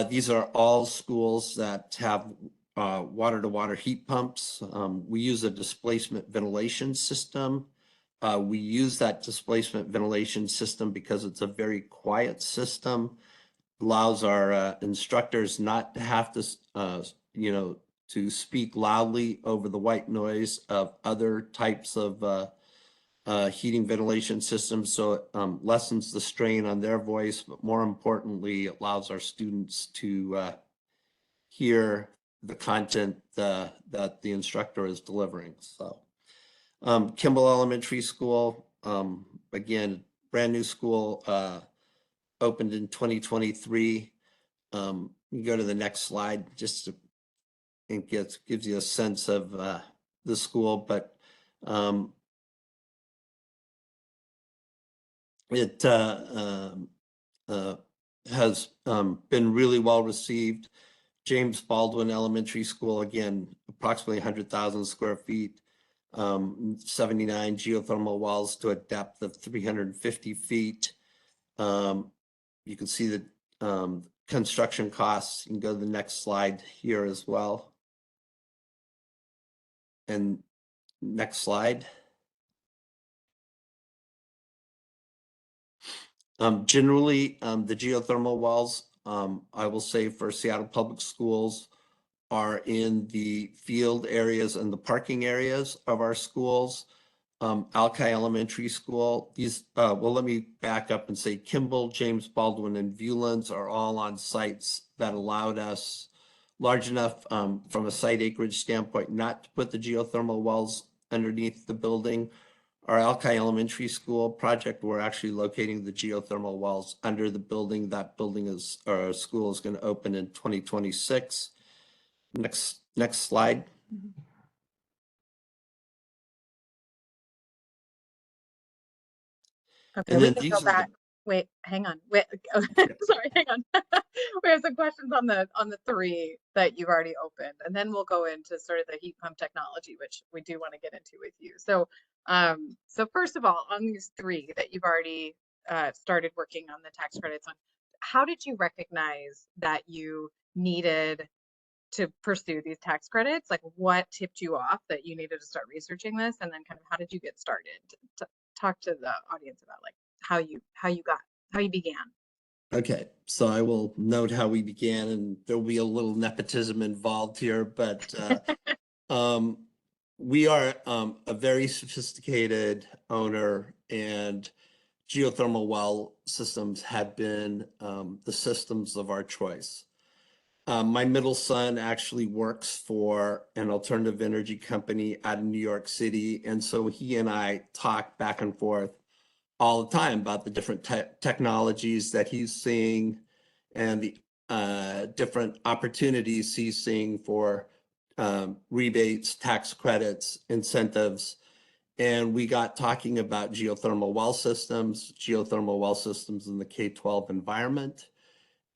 These are all schools that have water-to-water heat pumps. We use a displacement ventilation system. We use that displacement ventilation system because it's a very quiet system, allows our instructors not to have to, to speak loudly over the white noise of other types of heating ventilation systems. So it lessens the strain on their voice, but more importantly, it allows our students to hear the content that the instructor is delivering. So Kimball Elementary School, again, brand new school, opened in 2023. you go to the next slide, just to, it gives you a sense of the school, but it has been really well received. James Baldwin Elementary School, again, approximately 100,000 square feet, 79 geothermal wells to a depth of 350 feet. You can see the construction costs. You can go to the next slide here as well. And next slide. Generally, the geothermal wells, I will say for Seattle Public Schools, are in the field areas and the parking areas of our schools. Alki Elementary School, these, well, let me back up and say Kimball, James Baldwin, and Viewlands are all on sites that allowed us large enough from a site acreage standpoint not to put the geothermal wells underneath the building. Our Alki Elementary School project, we're actually locating the geothermal wells under the building. That building is, our school is going to open in 2026. Next slide. Okay, And we then can these go are back. Wait, hang on. Wait, sorry, hang on. We have some questions on the 3 that you've already opened, and then we'll go into sort of the heat pump technology, which we do want to get into with you. So, so first of all, on these 3 that you've already started working on the tax credits on, how did you recognize that you needed to pursue these tax credits? Like, what tipped you off that you needed to start researching this, and then kind of how did you get started? Talk to the audience about like how you began. Okay, so I will note how we began, and there'll be a little nepotism involved here, but we are a very sophisticated owner, and geothermal well systems have been the systems of our choice. My middle son actually works for an alternative energy company out of New York City, and so he and I talk back and forth all the time about the different technologies that he's seeing and the different opportunities he's seeing for rebates, tax credits, incentives. And we got talking about geothermal well systems in the K-12 environment,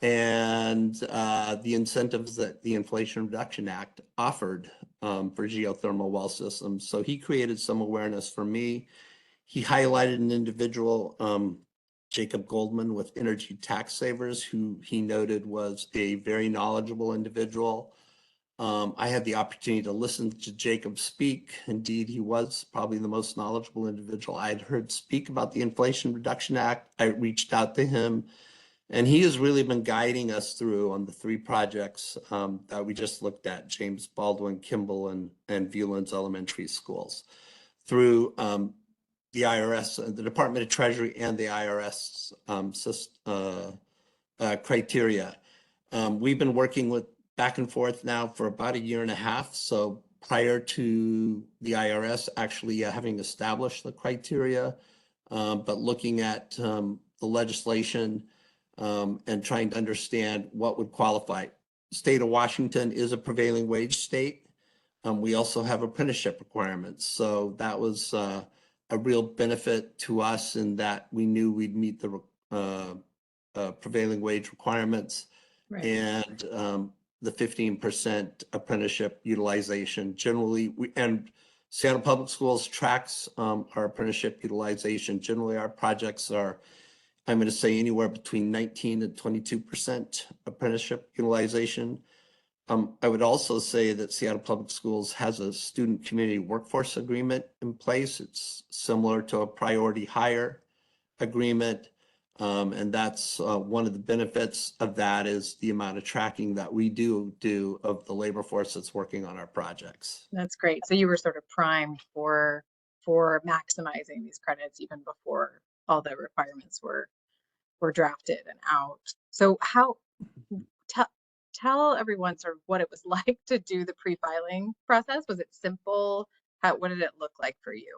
and the incentives that the Inflation Reduction Act offered for geothermal well systems. So he created some awareness for me. He highlighted an individual, Jacob Goldman with Energy Tax Savers, who he noted was a very knowledgeable individual. I had the opportunity to listen to Jacob speak. Indeed, he was probably the most knowledgeable individual I had heard speak about the Inflation Reduction Act. I reached out to him, and he has really been guiding us through on the 3 projects that we just looked at, James Baldwin, Kimball, and Viewlands Elementary Schools, through the IRS, the Department of Treasury, and the IRS criteria. We've been working with back and forth now for about 1.5 years. So prior to the IRS actually having established the criteria, but looking at the legislation and trying to understand what would qualify. The state of Washington is a prevailing wage state. We also have apprenticeship requirements. So that was a real benefit to us in that we knew we'd meet the prevailing wage requirements, right, and the 15% apprenticeship utilization. Generally, and Seattle Public Schools tracks our apprenticeship utilization. Generally, our projects are, I'm going to say, anywhere between 19 and 22% apprenticeship utilization. I would also say that Seattle Public Schools has a student community workforce agreement in place. It's similar to a priority hire agreement. And that's one of the benefits of that is the amount of tracking that we do of the labor force that's working on our projects. That's great. So you were sort of primed for maximizing these credits even before all the requirements were drafted and out. So how, tell everyone sort of what it was like to do the pre-filing process. Was it simple? What did it look like for you?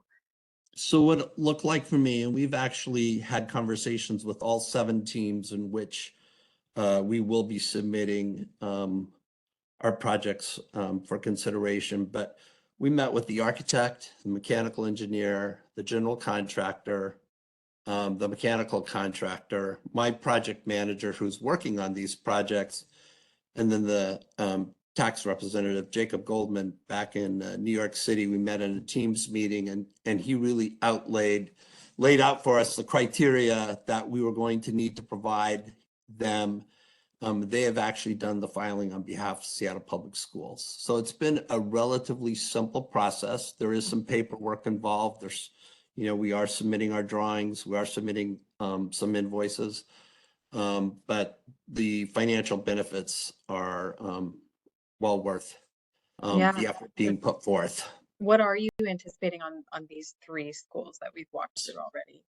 So what it looked like for me, and we've actually had conversations with all 7 teams in which we will be submitting our projects for consideration. But we met with the architect, the mechanical engineer, the general contractor, the mechanical contractor, my project manager who's working on these projects, and then the tax representative, Jacob Goldman, back in New York City. We met in a Teams meeting, and he really laid out for us the criteria that we were going to need to provide them. They have actually done the filing on behalf of Seattle Public Schools. So it's been a relatively simple process. There is some paperwork involved. There's, we are submitting our drawings. We are submitting some invoices, but the financial benefits are well worth the effort being put forth. What are you anticipating on these 3 schools that we've walked through already?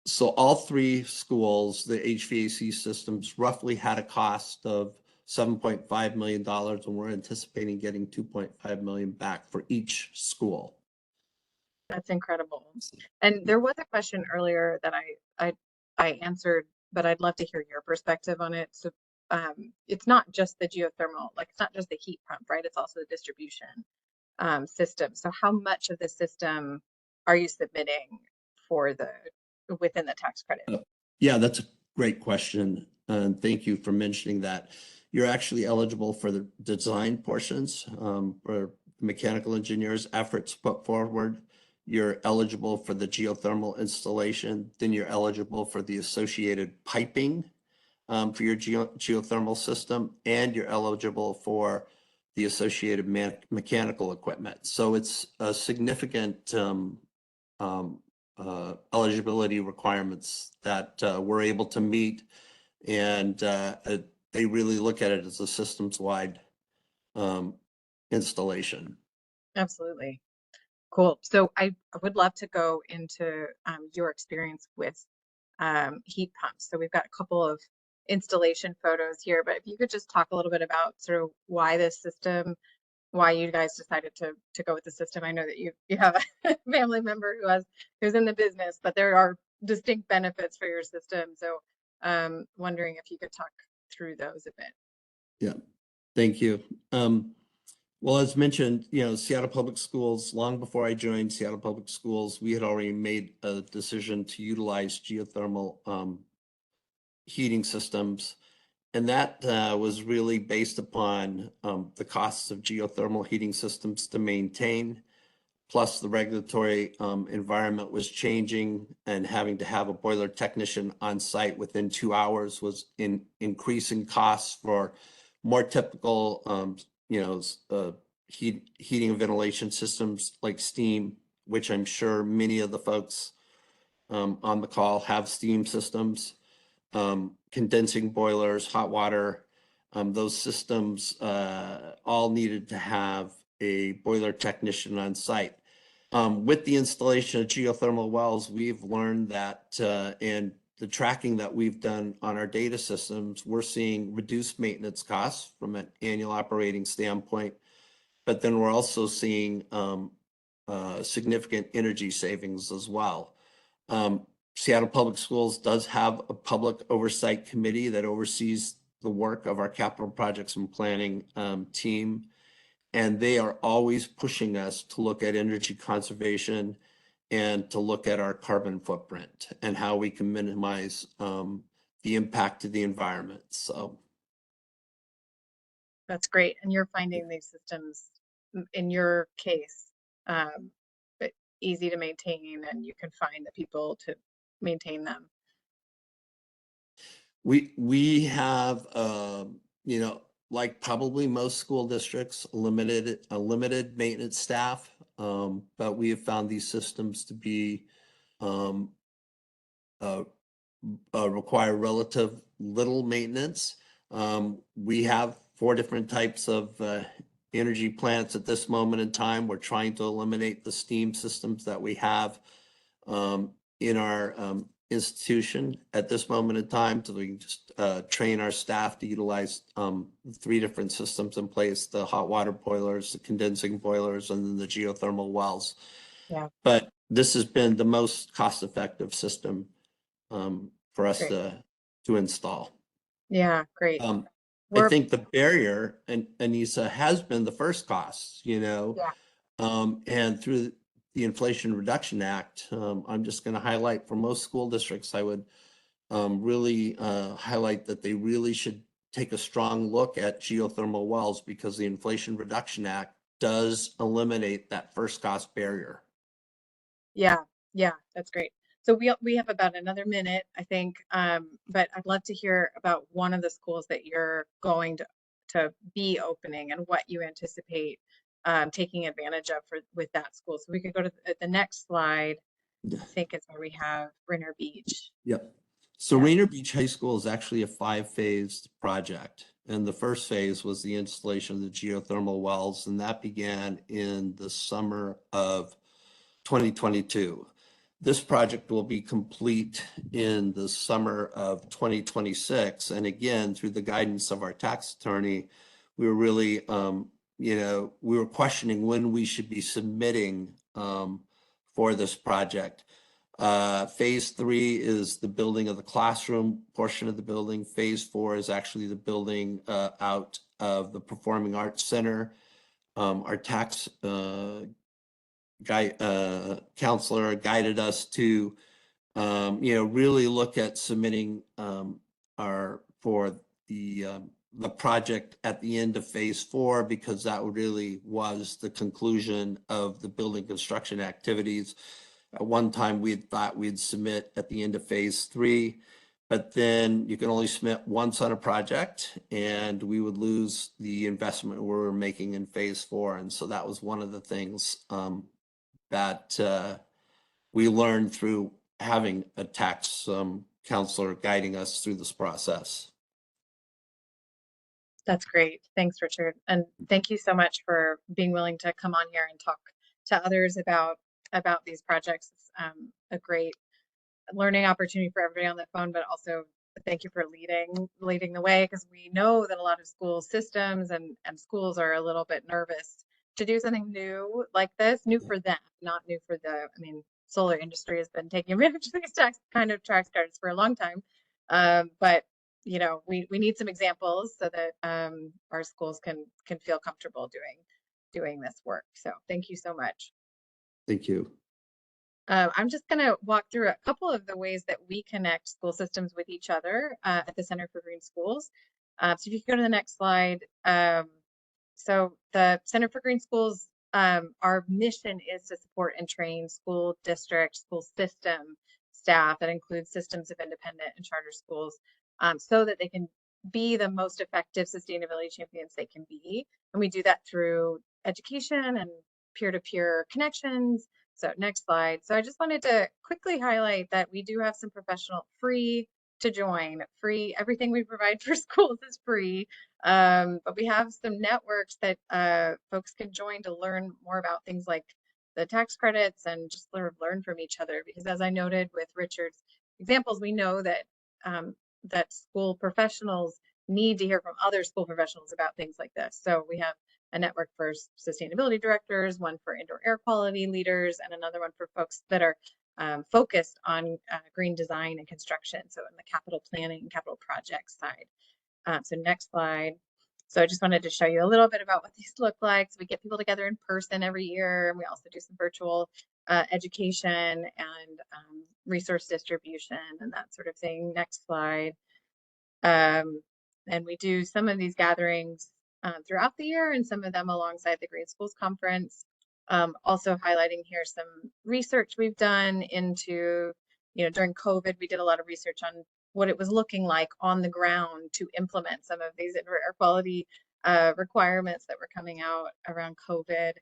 So all 3 schools, the HVAC systems roughly had a cost of $7.5 million, and we're anticipating getting $2.5 million back for each school. That's incredible. And there was a question earlier that I answered, but I'd love to hear your perspective on it. So it's not just the geothermal, like it's not just the heat pump, right? It's also the distribution system. So how much of the system are you submitting for within the tax credit? Yeah, that's a great question. And thank you for mentioning that. You're actually eligible for the design portions for mechanical engineers' efforts put forward. You're eligible for the geothermal installation. Then you're eligible for the associated piping for your geothermal system, and you're eligible for the associated mechanical equipment. So it's a significant eligibility requirements that we're able to meet, and they really look at it as a systems-wide installation. Absolutely. Cool. So I would love to go into your experience with heat pumps. So we've got a couple of installation photos here, but if you could just talk a little bit about sort of why this system, why you guys decided to go with the system. I know that you have a family member who's in the business, but there are distinct benefits for your system. So wondering if you could talk through those a bit. Yeah, thank you. Well, as mentioned, Seattle Public Schools, long before I joined Seattle Public Schools, we had already made a decision to utilize geothermal heating systems. And that was really based upon the costs of geothermal heating systems to maintain, plus the regulatory environment was changing, and having to have a boiler technician on site within 2 hours was increasing costs for more typical heating and ventilation systems like steam, which I'm sure many of the folks on the call have steam systems, condensing boilers, hot water. Those systems all needed to have a boiler technician on site. With the installation of geothermal wells, we've learned that and the tracking that we've done on our data systems, we're seeing reduced maintenance costs from an annual operating standpoint, but then we're also seeing significant energy savings as well. Seattle Public Schools does have a public oversight committee that oversees the work of our capital projects and planning team, and they are always pushing us to look at energy conservation and to look at our carbon footprint and how we can minimize the impact to the environment. So that's great. And you're finding these systems, in your case, easy to maintain, and you can find the people to maintain them. We have like probably most school districts, a limited maintenance staff, but we have found these systems to be require relative little maintenance. We have 4 different types of energy plants at this moment in time. We're trying to eliminate the steam systems that we have in our institution at this moment in time, so we can just train our staff to utilize 3 different systems in place: the hot water boilers, the condensing boilers, and then the geothermal wells. Yeah. But this has been the most cost-effective system for us to install. Yeah, great. I We're, think the barrier, and Anissa, has been the first costs, yeah, and through the Inflation Reduction Act, I'm just going to highlight for most school districts, I would really highlight that they really should take a strong look at geothermal wells because the Inflation Reduction Act does eliminate that first cost barrier. yeah, yeah, that's great. So we have about another minute, I think, but I'd love to hear about one of the schools that you're going to be opening and what you anticipate taking advantage of with that school. So we could go to the next slide. I think it's where we have Rainier Beach. Yep. So Yeah. Rainier Beach High School is actually a 5-phased project. And the first phase was the installation of the geothermal wells, and that began in the summer of 2022. This project will be complete in the summer of 2026. And again, through the guidance of our tax attorney, we were really, we were questioning when we should be submitting for this project. Phase 3 is the building of the classroom portion of the building. Phase 4 is actually the building out of the Performing Arts Center. Our tax counselor guided us to, really look at submitting for the project at the end of phase 4, because that really was the conclusion of the building construction activities. At one time, we had thought we'd submit at the end of phase 3, but then you can only submit once on a project, and we would lose the investment we were making in phase 4. And so that was one of the things that we learned through having a tax counselor guiding us through this process. That's great. Thanks, Richard. And thank you so much for being willing to come on here and talk to others about these projects. It's a great learning opportunity for everybody on the phone, but also thank you for leading the way, because we know that a lot of school systems and schools are a little bit nervous to do something new like this, new for them, not new for solar industry has been taking advantage of these tax credits for a long time. But we need some examples so that our schools can feel comfortable doing this work. So thank you so much. Thank you. I'm just going to walk through a couple of the ways that we connect school systems with each other at the Center for Green Schools. So if you can go to the next slide. So the Center for Green Schools, our mission is to support and train school district, school system staff that includes systems of independent and charter schools, so that they can be the most effective sustainability champions they can be. And we do that through education and peer-to-peer connections. So next slide. So I just wanted to quickly highlight that we do have some professional free to join, free, everything we provide for schools is free. But we have some networks that folks can join to learn more about things like the tax credits and just learn from each other. Because as I noted with Richard's examples, we know that that school professionals need to hear from other school professionals about things like this. So we have a network for sustainability directors, one for indoor air quality leaders, and another one for folks that are focused on green design and construction. So in the capital planning and capital projects side. So next slide. So I just wanted to show you a little bit about what these look like. So we get people together in person every year, and we also do some virtual education and resource distribution and that sort of thing. Next slide. And we do some of these gatherings throughout the year, and some of them alongside the Green Schools Conference. Also highlighting here some research we've done into, during COVID, we did a lot of research on what it was looking like on the ground to implement some of these indoor air quality requirements that were coming out around COVID.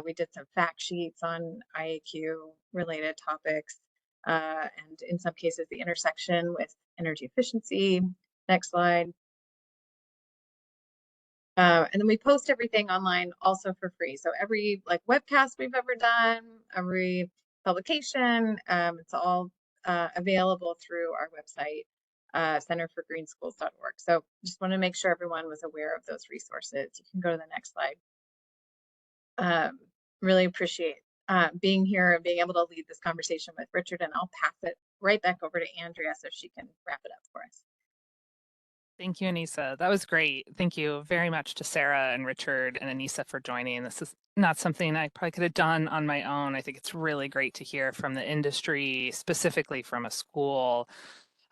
We did some fact sheets on IAQ related topics, and in some cases, the intersection with energy efficiency. Next slide. And then we post everything online also for free. So every webcast we've ever done, every publication, it's all available through our website, centerforgreenschools.org. So just want to make sure everyone was aware of those resources. You can go to the next slide. Really appreciate being here and being able to lead this conversation with Richard, and I'll pass it right back over to Andrea so she can wrap it up for us. Thank you, Anissa. That was great. Thank you very much to Sarah and Richard and Anissa for joining. This is not something I probably could have done on my own. I think it's really great to hear from the industry, specifically from a school.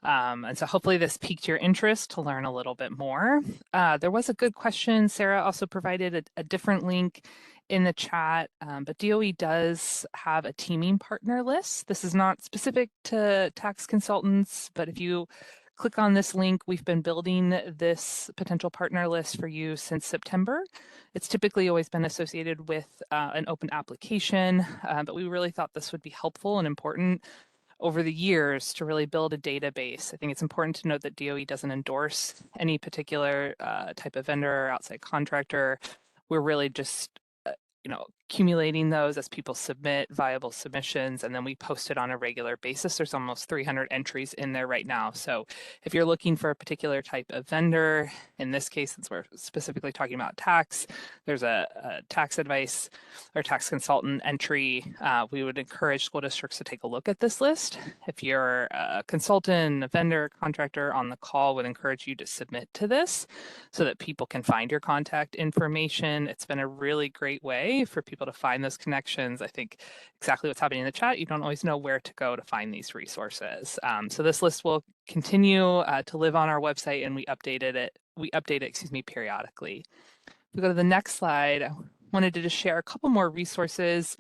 And so hopefully this piqued your interest to learn a little bit more. There was a good question. Sarah also provided a different link in the chat, but DOE does have a teaming partner list. This is not specific to tax consultants, but if you click on this link, we've been building this potential partner list for you since September. It's typically always been associated with an open application, but we really thought this would be helpful and important over the years to really build a database. I think it's important to note that DOE doesn't endorse any particular type of vendor or outside contractor. We're really just accumulating those as people submit viable submissions, and then we post it on a regular basis. There's almost 300 entries in there right now. So if you're looking for a particular type of vendor, in this case, since we're specifically talking about tax, there's a tax advice or tax consultant entry. We would encourage school districts to take a look at this list. If you're a consultant, a vendor, contractor on the call, would encourage you to submit to this so that people can find your contact information. It's been a really great way for people to find those connections. I think exactly what's happening in the chat, you don't always know where to go to find these resources. So this list will continue to live on our website, and we update it periodically. If we go to the next slide, I wanted to just share a couple more resources.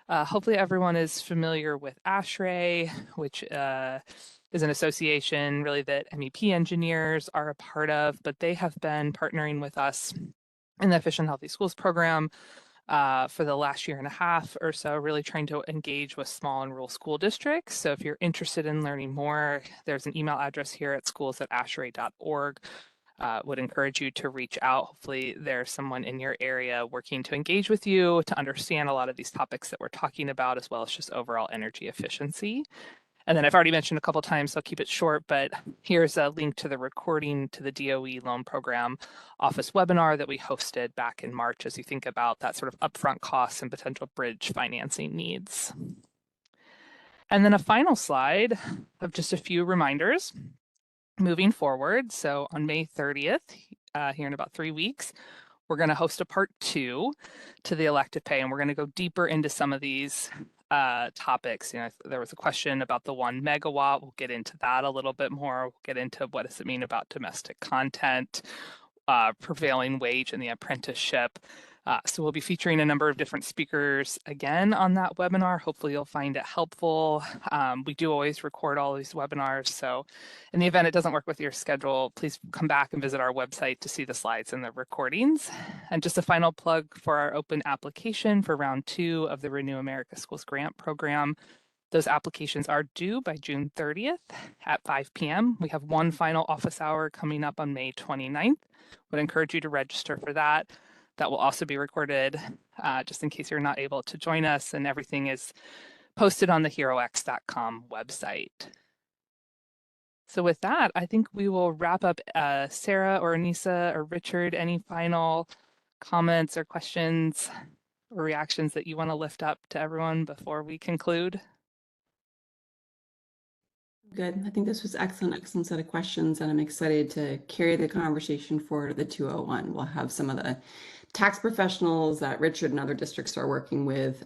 Hopefully everyone is familiar with ASHRAE, which is an association really that MEP engineers are a part of, but they have been partnering with us in the Efficient Healthy Schools program for the last year and a half or so, really trying to engage with small and rural school districts. So if you're interested in learning more, there's an email address here at schools@ashray.org. Would encourage you to reach out. Hopefully there's someone in your area working to engage with you to understand a lot of these topics that we're talking about, as well as just overall energy efficiency. And then I've already mentioned a couple times, so I'll keep it short, but here's a link to the recording to the DOE Loan Program Office webinar that we hosted back in March as you think about that sort of upfront costs and potential bridge financing needs. And then a final slide of just a few reminders moving forward. So on May 30th, here in about 3 weeks, we're going to host a part 2 to the elective pay, and we're going to go deeper into some of these topics. There was a question about the 1 megawatt. We'll get into that a little bit more. We'll get into what does it mean about domestic content, prevailing wage, and the apprenticeship. So we'll be featuring a number of different speakers again on that webinar. Hopefully you'll find it helpful. We do always record all these webinars. So in the event it doesn't work with your schedule, please come back and visit our website to see the slides and the recordings. And just a final plug for our open application for round 2 of the Renew America Schools Grant Program. Those applications are due by June 30th at 5 p.m. We have one final office hour coming up on May 29th. Would encourage you to register for that. That will also be recorded just in case you're not able to join us, and everything is posted on the herox.com website. So with that, I think we will wrap up. Sarah or Anissa or Richard, any final comments or questions or reactions that you want to lift up to everyone before we conclude? Good. I think this was excellent set of questions, and I'm excited to carry the conversation forward to the 201. We'll have some of the tax professionals that Richard and other districts are working with,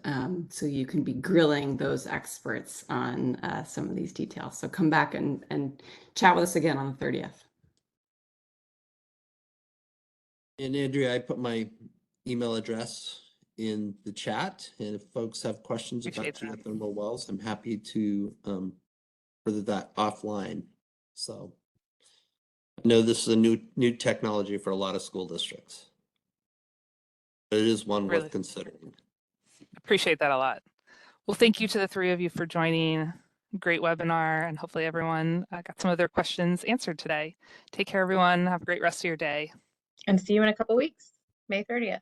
so you can be grilling those experts on some of these details. So come back and chat with us again on the 30th. And Andrea, I put my email address in the chat, and if folks have questions about geothermal wells, I'm happy to further that offline. So I know this is a new technology for a lot of school districts, but it is one worth considering. Appreciate that a lot. Well, thank you to the 3 of you for joining. Great webinar, and hopefully everyone got some of their questions answered today. Take care, everyone. Have a great rest of your day. And see you in a couple weeks, May 30th.